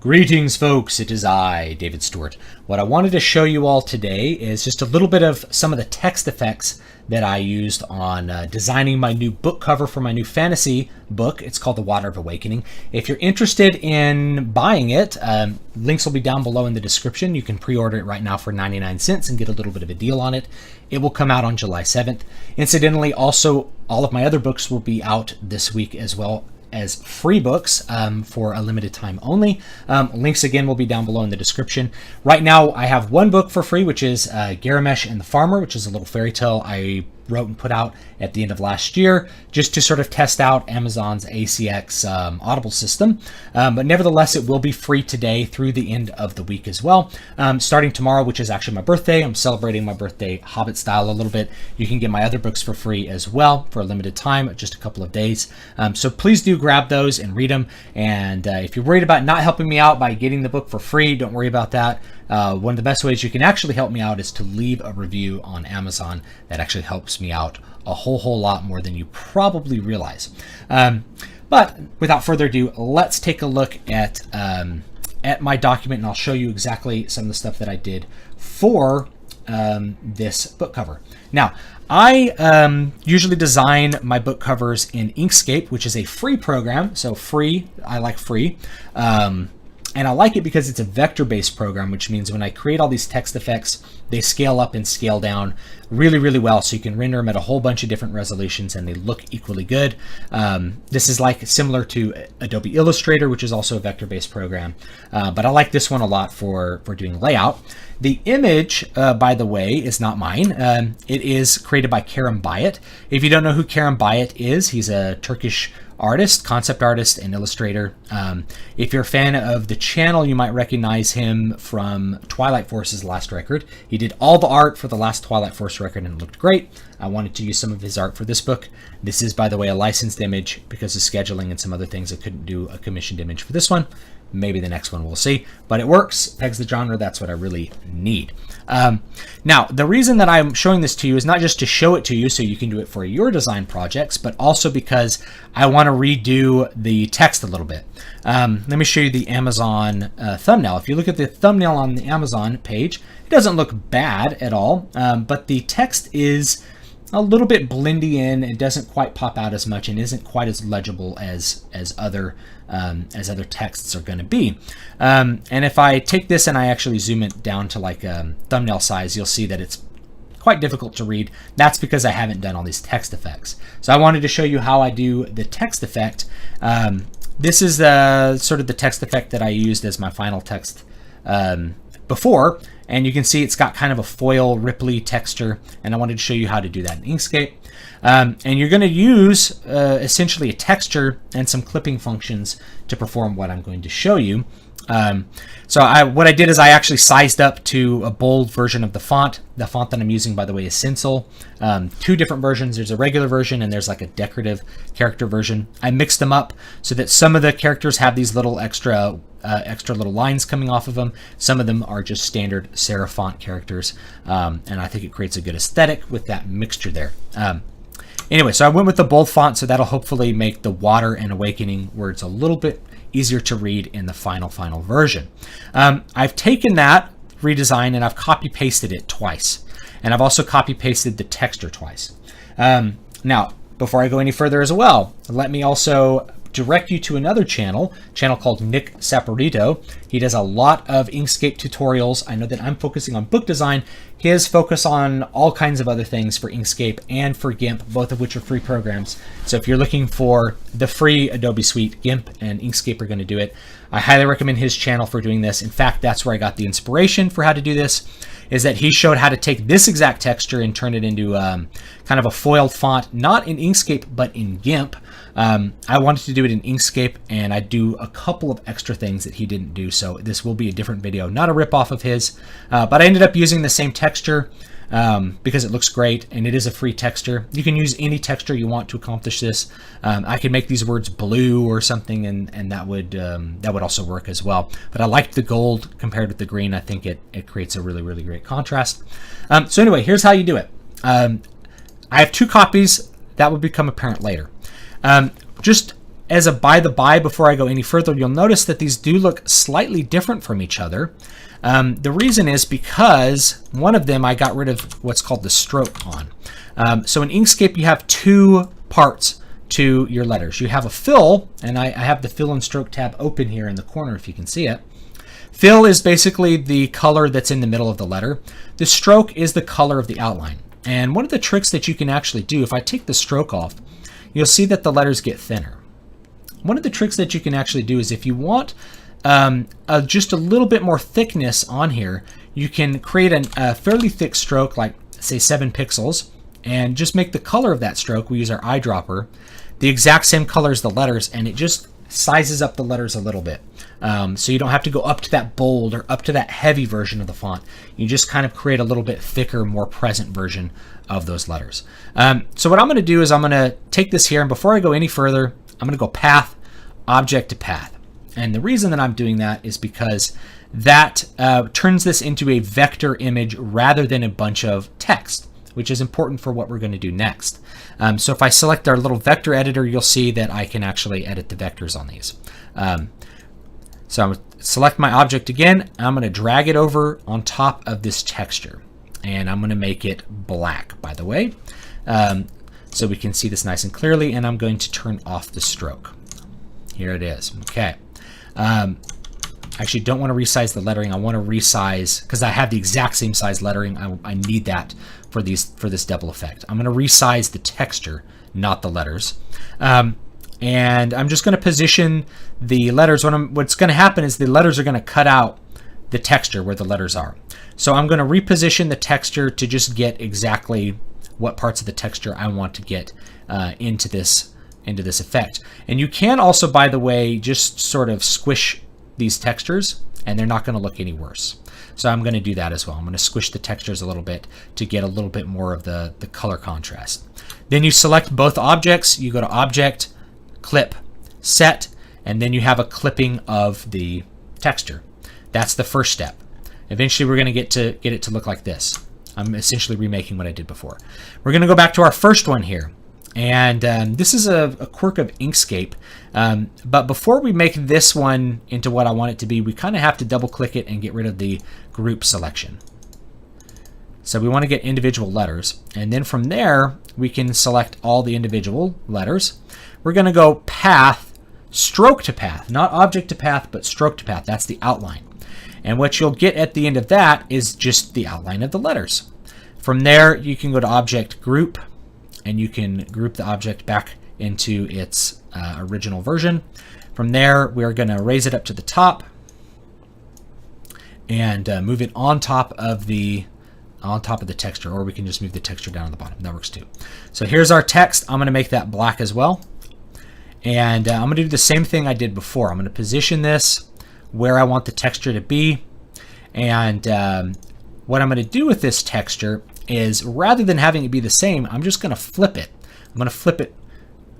Greetings, folks. It is I, David Stewart. What I wanted to show you all today is just a little bit of some of the text effects that I used on designing my new book cover for my new fantasy book. It's called The Water of Awakening. If you're interested in buying it, links will be down below in the description. You can pre-order it right now for 99 cents and get a little bit of a deal on it. It will come out on July 7th. Incidentally, also, all of my other books will be out this week as well as free books for a limited time only. Links again will be down below in the description. Right now I have one book for free, which is Garamesh and the Farmer, which is a little fairy tale I wrote and put out at the end of last year just to sort of test out Amazon's ACX Audible system. But nevertheless, it will be free today through the end of the week as well. Starting tomorrow, which is actually my birthday, I'm celebrating my birthday Hobbit style a little bit. You can get my other books for free as well for a limited time, just a couple of days. So please do grab those and read them. And if you're worried about not helping me out by getting the book for free, don't worry about that. One of the best ways you can actually help me out is to leave a review on Amazon. That actually helps me out a whole lot more than you probably realize. But without further ado, let's take a look at my document, and I'll show you exactly some of the stuff that I did for this book cover. Now, I usually design my book covers in Inkscape, which is a free program. So free, I like free. And I like it because it's a vector-based program, which means when I create all these text effects, they scale up and scale down really, really well. So you can render them at a whole bunch of different resolutions and they look equally good. This is like similar to Adobe Illustrator, which is also a vector-based program. But I like this one a lot for doing layout. The image, by the way, is not mine. It is created by Kerning. If you don't know who Kerning is, he's a Turkish artist, concept artist, and illustrator. If you're a fan of the channel, you might recognize him from Twilight Force's last record. He did all the art for the last Twilight Force record and it looked great. I wanted to use some of his art for this book. This is, by the way, a licensed image because of scheduling and some other things. I couldn't do a commissioned image for this one. Maybe the next one, we'll see. But it works, pegs the genre, that's what I really need. Now, the reason that I'm showing this to you is not just to show it to you so you can do it for your design projects, but also because I want to redo the text a little bit. Let me show you the Amazon thumbnail. If you look at the thumbnail on the Amazon page, it doesn't look bad at all, but the text is a little bit blendy in. It doesn't quite pop out as much and isn't quite as legible as other texts are going to be. And if I take this and I actually zoom it down to like thumbnail size, you'll see that it's quite difficult to read. That's because I haven't done all these text effects. So I wanted to show you how I do the text effect. This is sort of the text effect that I used as my final text before. And you can see it's got kind of a foil ripply texture, and I wanted to show you how to do that in Inkscape. And you're going to use essentially a texture and some clipping functions to perform what I'm going to show you. What I did is I actually sized up to a bold version of the font. The font that I'm using, by the way, is Stencil. Two different versions. There's a regular version and there's like a decorative character version. I mixed them up so that some of the characters have these little extra little lines coming off of them. Some of them are just standard serif font characters. And I think it creates a good aesthetic with that mixture there. Anyway, so I went with the bold font, so that'll hopefully make the Water and Awakening words a little bit easier to read in the final version. I've taken that redesign and I've copy pasted it twice. And I've also copy pasted the texture twice. Now, before I go any further as well, let me also direct you to another channel called Nick Saporito. He does a lot of Inkscape tutorials. I know that I'm focusing on book design. His focus on all kinds of other things for Inkscape and for GIMP, both of which are free programs. So if you're looking for the free Adobe suite, GIMP and Inkscape are going to do it. I highly recommend his channel for doing this. In fact, that's where I got the inspiration for how to do this, is that he showed how to take this exact texture and turn it into kind of a foiled font, not in Inkscape, but in GIMP. I wanted to do it in Inkscape, and I do a couple of extra things that he didn't do, so this will be a different video, not a rip-off of his, but I ended up using the same texture because it looks great, and it is a free texture. You can use any texture you want to accomplish this. I could make these words blue or something, and that would also work as well. But I like the gold compared with the green. I think it creates a really, really great contrast. So anyway, here's how you do it. I have two copies. That will become apparent later. Just as a by the by, before I go any further, you'll notice that these do look slightly different from each other. The reason is because one of them I got rid of what's called the stroke on. So in Inkscape, you have two parts to your letters. You have a fill, and I have the fill and stroke tab open here in the corner if you can see it. Fill is basically the color that's in the middle of the letter. The stroke is the color of the outline. And one of the tricks that you can actually do, if I take the stroke off, you'll see that the letters get thinner. One of the tricks that you can actually do is if you want just a little bit more thickness on here, you can create a fairly thick stroke, like say 7 pixels, and just make the color of that stroke, we use our eyedropper, the exact same color as the letters, and it just sizes up the letters a little bit. So you don't have to go up to that bold or up to that heavy version of the font. You just kind of create a little bit thicker, more present version of those letters. So what I'm going to do is I'm going to take this here, and before I go any further, I'm going to go Path, Object to Path. And the reason that I'm doing that is because that turns this into a vector image rather than a bunch of text, which is important for what we're going to do next. So if I select our little vector editor, you'll see that I can actually edit the vectors on these. So I'm going to select my object again. I'm going to drag it over on top of this texture. And I'm going to make it black, by the way, so we can see this nice and clearly. And I'm going to turn off the stroke. Here it is. Okay. I actually don't want to resize the lettering. I want to resize, because I have the exact same size lettering. I need that for this double effect. I'm going to resize the texture, not the letters. And I'm just going to position the letters. What's going to happen is the letters are going to cut out the texture where the letters are. So I'm going to reposition the texture to just get exactly what parts of the texture I want to get into this effect. And you can also, by the way, just sort of squish these textures, and they're not going to look any worse. So I'm going to do that as well. I'm going to squish the textures a little bit to get a little bit more of the color contrast. Then you select both objects. You go to Object, Clip, Set, and then you have a clipping of the texture. That's the first step. Eventually we're going to get it to look like this. I'm essentially remaking what I did before. We're going to go back to our first one here. And this is a quirk of Inkscape. But before we make this one into what I want it to be, we kind of have to double click it and get rid of the group selection. So we want to get individual letters. And then from there, we can select all the individual letters. We're going to go Path, Stroke to Path. Not Object to Path, but Stroke to Path. That's the outline. And what you'll get at the end of that is just the outline of the letters. From there, you can go to Object, Group, and you can group the object back into its original version. From there, we're going to raise it up to the top and move it on top of the texture, or we can just move the texture down to the bottom. That works too. So here's our text. I'm going to make that black as well. And I'm going to do the same thing I did before. I'm going to position this where I want the texture to be. And what I'm going to do with this texture is, rather than having it be the same, I'm just going to flip it. I'm going to flip it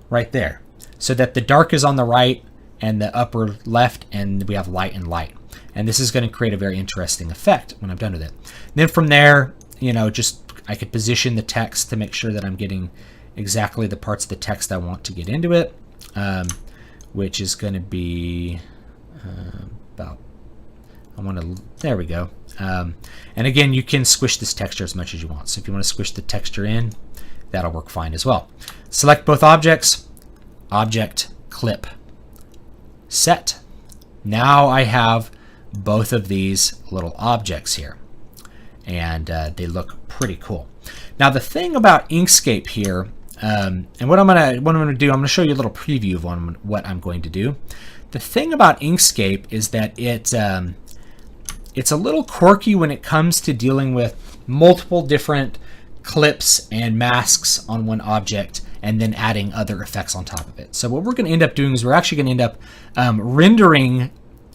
right there so that the dark is on the right and the upper left, and we have light and light. And this is going to create a very interesting effect when I'm done with it. Then from there, I could position the text to make sure that I'm getting exactly the parts of the text I want to get into it, which is going to be there we go. And again, you can squish this texture as much as you want. So if you want to squish the texture in, that'll work fine as well. Select both objects, Object, Clip, Set. Now I have both of these little objects here, and they look pretty cool. Now the thing about Inkscape here, and what I'm going to do, I'm going to show you a little preview of what I'm going to do. The thing about Inkscape is that it's a little quirky when it comes to dealing with multiple different clips and masks on one object and then adding other effects on top of it. So what we're going to end up doing is we're actually going to end up rendering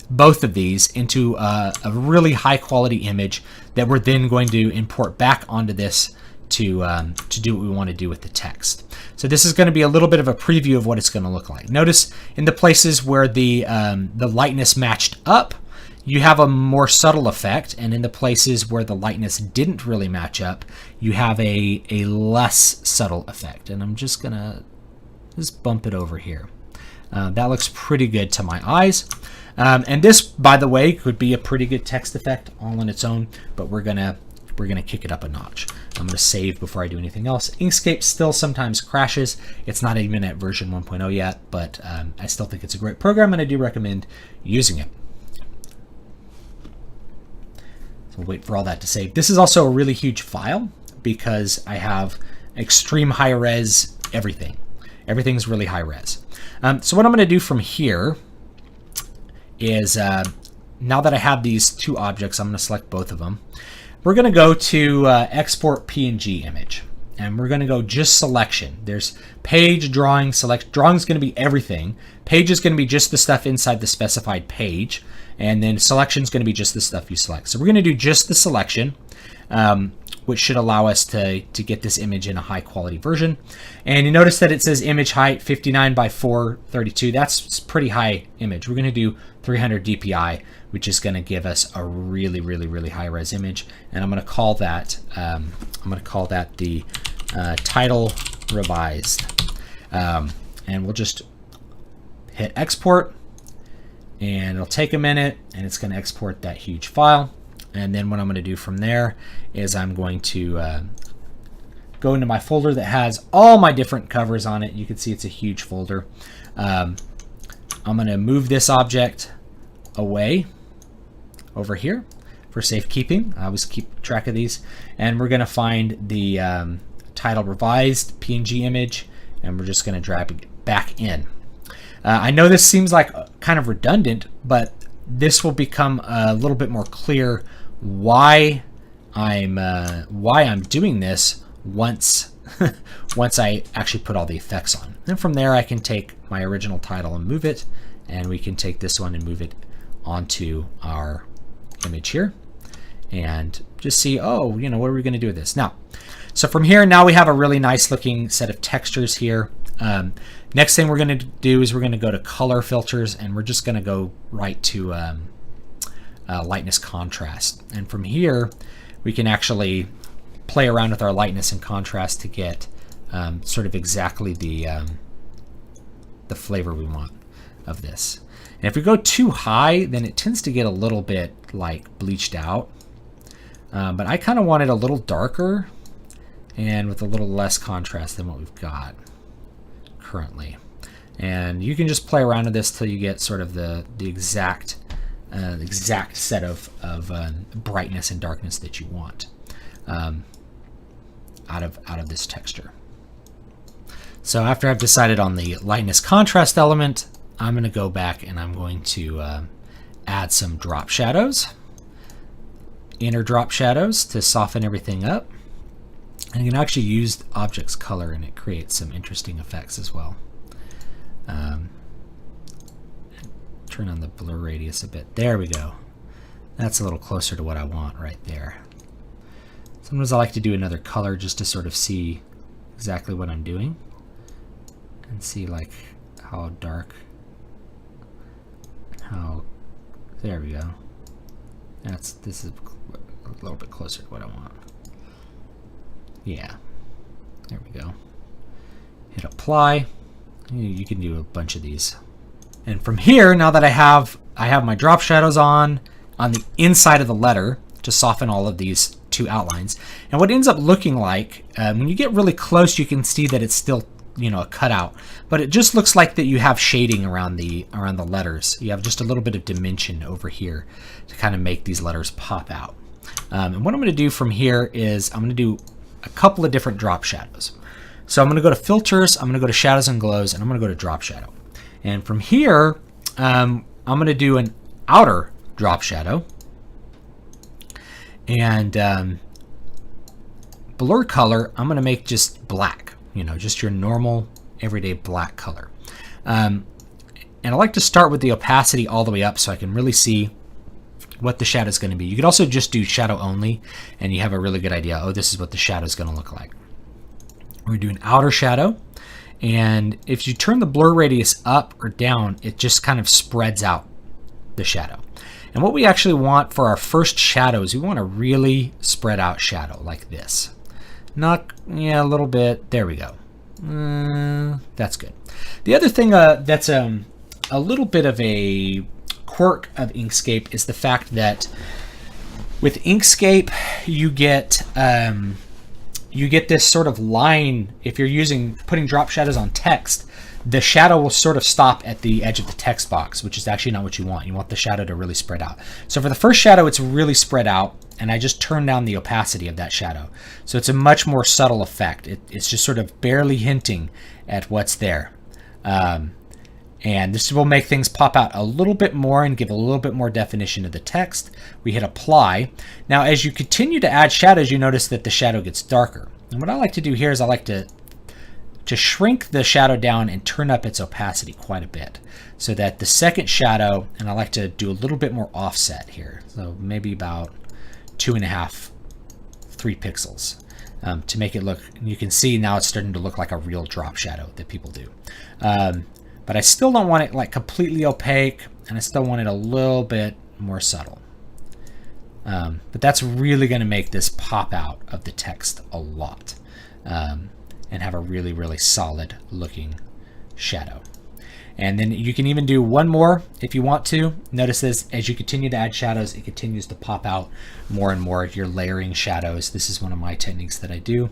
both of these into a really high quality image that we're then going to import back onto this to do what we want to do with the text. So this is going to be a little bit of a preview of what it's going to look like. Notice in the places where the lightness matched up, you have a more subtle effect, and in the places where the lightness didn't really match up, you have a less subtle effect. And I'm just gonna bump it over here. That looks pretty good to my eyes. And this, by the way, could be a pretty good text effect all on its own, but we're gonna kick it up a notch. I'm gonna save before I do anything else. Inkscape still sometimes crashes. It's not even at version 1.0 yet, but I still think it's a great program, and I do recommend using it. So we'll wait for all that to save. This is also a really huge file because I have extreme high res everything. Everything's really high res. So what I'm gonna do from here is, now that I have these two objects, I'm going to select both of them. We're going to go to export PNG image, and we're going to go just selection. There's page, drawing, select. Drawing is going to be everything. Page is going to be just the stuff inside the specified page, and then selection is going to be just the stuff you select. So we're going to do just the selection, which should allow us to get this image in a high quality version. And you notice that it says image height 59 by 432. That's pretty high image. We're going to do 300 DPI, which is going to give us a really, really, really high res image. And I'm going to call that the title revised. And we'll just hit export, and it'll take a minute, and it's going to export that huge file. And then what I'm going to do from there is I'm going to go into my folder that has all my different covers on it. You can see it's a huge folder. I'm going to move this object away over here for safekeeping. I always keep track of these. And we're going to find the title revised PNG image, and we're just going to drag it back in. I know this seems like kind of redundant, but this will become a little bit more clear why I'm doing this once once I actually put all the effects on. Then from there I can take my original title and move it, and we can take this one and move it onto our image here and just see, oh, you know, what are we going to do with this now? So from here, now we have a really nice looking set of textures here. Next thing we're going to do is we're going to go to color filters, and we're just going to go right to lightness contrast. And from here, we can actually play around with our lightness and contrast to get sort of exactly the flavor we want of this. And if we go too high, then it tends to get a little bit like bleached out. But I kind of want it a little darker and with a little less contrast than what we've got currently. And you can just play around with this till you get sort of the exact set of brightness and darkness that you want out of this texture. So after I've decided on the lightness contrast element, I'm going to go back and I'm going to add some drop shadows, inner drop shadows, to soften everything up. And you can actually use the object's color, and it creates some interesting effects as well. Turn on the blur radius a bit. There we go. That's a little closer to what I want right there. Sometimes I like to do another color just to sort of see exactly what I'm doing and see like how dark, there we go. This is a little bit closer to what I want. Yeah, there we go. Hit apply. You can do a bunch of these. And from here, now that I have my drop shadows on the inside of the letter to soften all of these two outlines. And what it ends up looking like, when you get really close, you can see that it's still, you know, a cutout, but it just looks like that you have shading around the letters. You have just a little bit of dimension over here to kind of make these letters pop out. And what I'm going to do from here is I'm going to do a couple of different drop shadows. So I'm going to go to filters, I'm going to go to shadows and glows, and I'm going to go to drop shadow. And from here, I'm going to do an outer drop shadow. And blur color, I'm going to make just black, you know, just your normal everyday black color. And I like to start with the opacity all the way up so I can really see what the shadow is going to be. You could also just do shadow only, and you have a really good idea. Oh, this is what the shadow is going to look like. We're doing outer shadow, and if you turn the blur radius up or down, it just kind of spreads out the shadow. And what we actually want for our first shadow is we want a really spread out shadow like this. Not, yeah, a little bit. There we go. That's good. The other thing that's a little bit of a quirk of Inkscape is the fact that with Inkscape you get this sort of line. If you're putting drop shadows on text, the shadow will sort of stop at the edge of the text box, which is actually not what you want. You want the shadow to really spread out. So for the first shadow, it's really spread out, and I just turned down the opacity of that shadow. So it's a much more subtle effect. It's just sort of barely hinting at what's there. And this will make things pop out a little bit more and give a little bit more definition to the text. We hit apply. Now, as you continue to add shadows, you notice that the shadow gets darker. And what I like to do here is I like to shrink the shadow down and turn up its opacity quite a bit, so that the second shadow, and I like to do a little bit more offset here, so maybe about 2.5, 3 pixels, to make it look, you can see now it's starting to look like a real drop shadow that people do. But I still don't want it like completely opaque, and I still want it a little bit more subtle. But that's really going to make this pop out of the text a lot. And have a really, really solid looking shadow. And then you can even do one more if you want to. Notice this, as you continue to add shadows, it continues to pop out more and more. If you're layering shadows, this is one of my techniques that I do.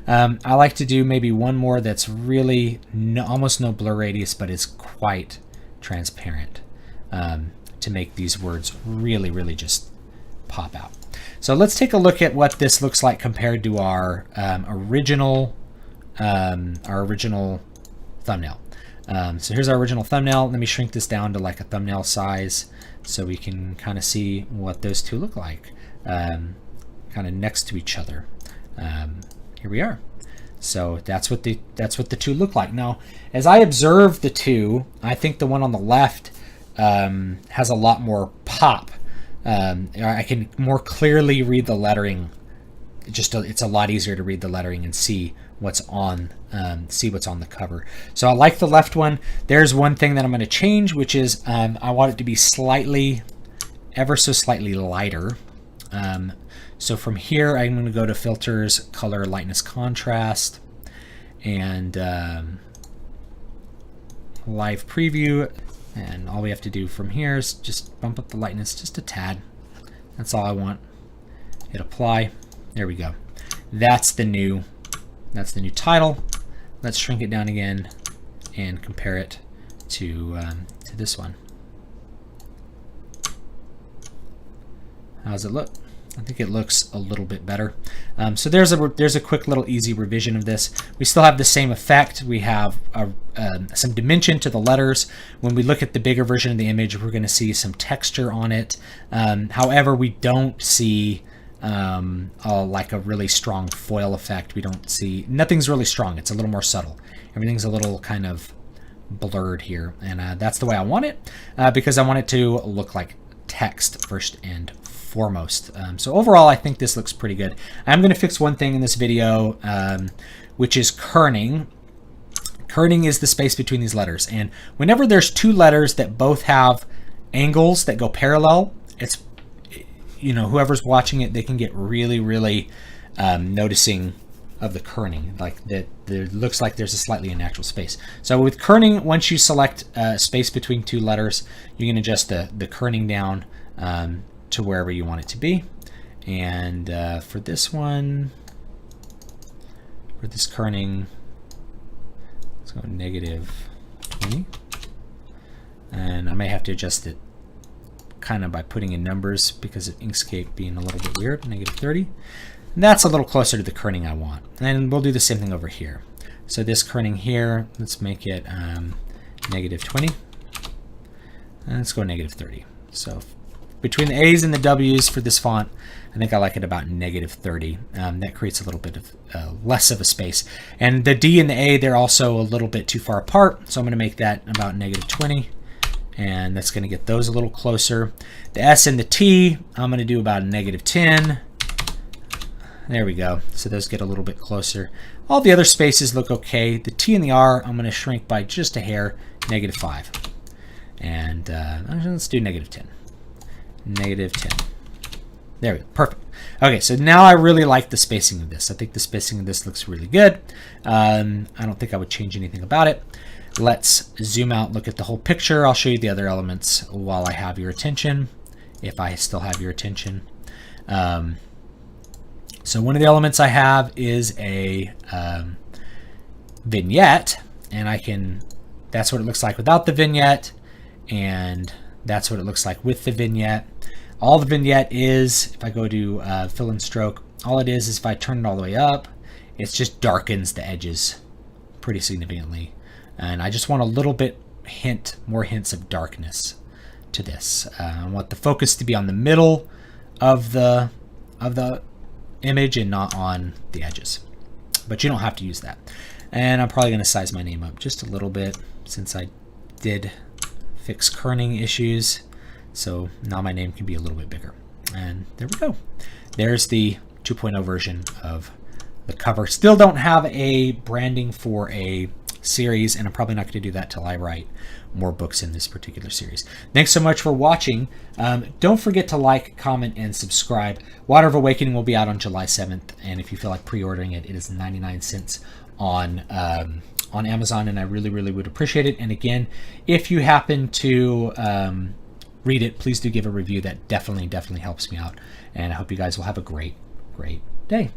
I like to do maybe one more that's really almost no blur radius, but is quite transparent, to make these words really, really just pop out. So let's take a look at what this looks like compared to our original thumbnail. So here's our original thumbnail. Let me shrink this down to like a thumbnail size so we can kind of see what those two look like, kind of next to each other. Here we are. So that's what the two look like. Now, as I observe the two, I think the one on the left has a lot more pop. I can more clearly read the lettering. It's a lot easier to read the lettering and see what's on the cover. So I like the left one. There's one thing that I'm going to change, which is I want it to be ever so slightly lighter. So from here, I'm going to go to filters, color, lightness, contrast, and live preview. And all we have to do from here is just bump up the lightness just a tad. That's all I want. Hit apply. There we go. That's the new title. Let's shrink it down again and compare it to this one. How does it look? I think it looks a little bit better. So there's a quick little easy revision of this. We still have the same effect. We have some dimension to the letters. When we look at the bigger version of the image, we're going to see some texture on it. However, we don't see like a really strong foil effect. We don't see, nothing's really strong. It's a little more subtle. Everything's a little kind of blurred here, and that's the way I want it, because I want it to look like text first and foremost. So overall, I think this looks pretty good. I'm going to fix one thing in this video, which is kerning. Kerning is the space between these letters, and whenever there's two letters that both have angles that go parallel, it's, you know, whoever's watching it, they can get really, really noticing of the kerning, like that there looks like there's a slightly unnatural space. So with kerning, once you select space between two letters, you can adjust the kerning down to wherever you want it to be. And for this one, for this kerning, let's go -20. And I may have to adjust it kind of by putting in numbers because of Inkscape being a little bit weird. -30. And that's a little closer to the kerning I want. And we'll do the same thing over here. So this kerning here, let's make it -20. And let's go -30. So between the A's and the W's for this font, I think I like it about -30. That creates a little bit of less of a space. And the D and the A, they're also a little bit too far apart. So I'm going to make that about -20. And that's going to get those a little closer. The S and the T, I'm going to do about -10. There we go. So those get a little bit closer. All the other spaces look okay. The T and the R, I'm going to shrink by just a hair, -5. And let's do -10. -10. There we go. Perfect. Okay, so now I really like the spacing of this. I think the spacing of this looks really good. I don't think I would change anything about it. Let's zoom out, look at the whole picture. I'll show you the other elements while I have your attention, if I still have your attention. So one of the elements I have is a vignette, and that's what it looks like without the vignette, and that's what it looks like with the vignette. All the vignette is, if I go to fill and stroke, all it is if I turn it all the way up, it just darkens the edges pretty significantly. And I just want a little bit more hints of darkness to this. I want the focus to be on the middle of the image and not on the edges. But you don't have to use that. And I'm probably going to size my name up just a little bit since I did fix kerning issues. So now my name can be a little bit bigger. And there we go. There's the 2.0 version of the cover. Still don't have a branding for a series, and I'm probably not going to do that till I write more books in this particular series. Thanks so much for watching. Don't forget to like, comment, and subscribe. Water of Awakening will be out on July 7th, and if you feel like pre-ordering it, it is 99 cents on Amazon, and I really would appreciate it. And again, if you happen to read it, please do give a review. That definitely helps me out, and I hope you guys will have a great day.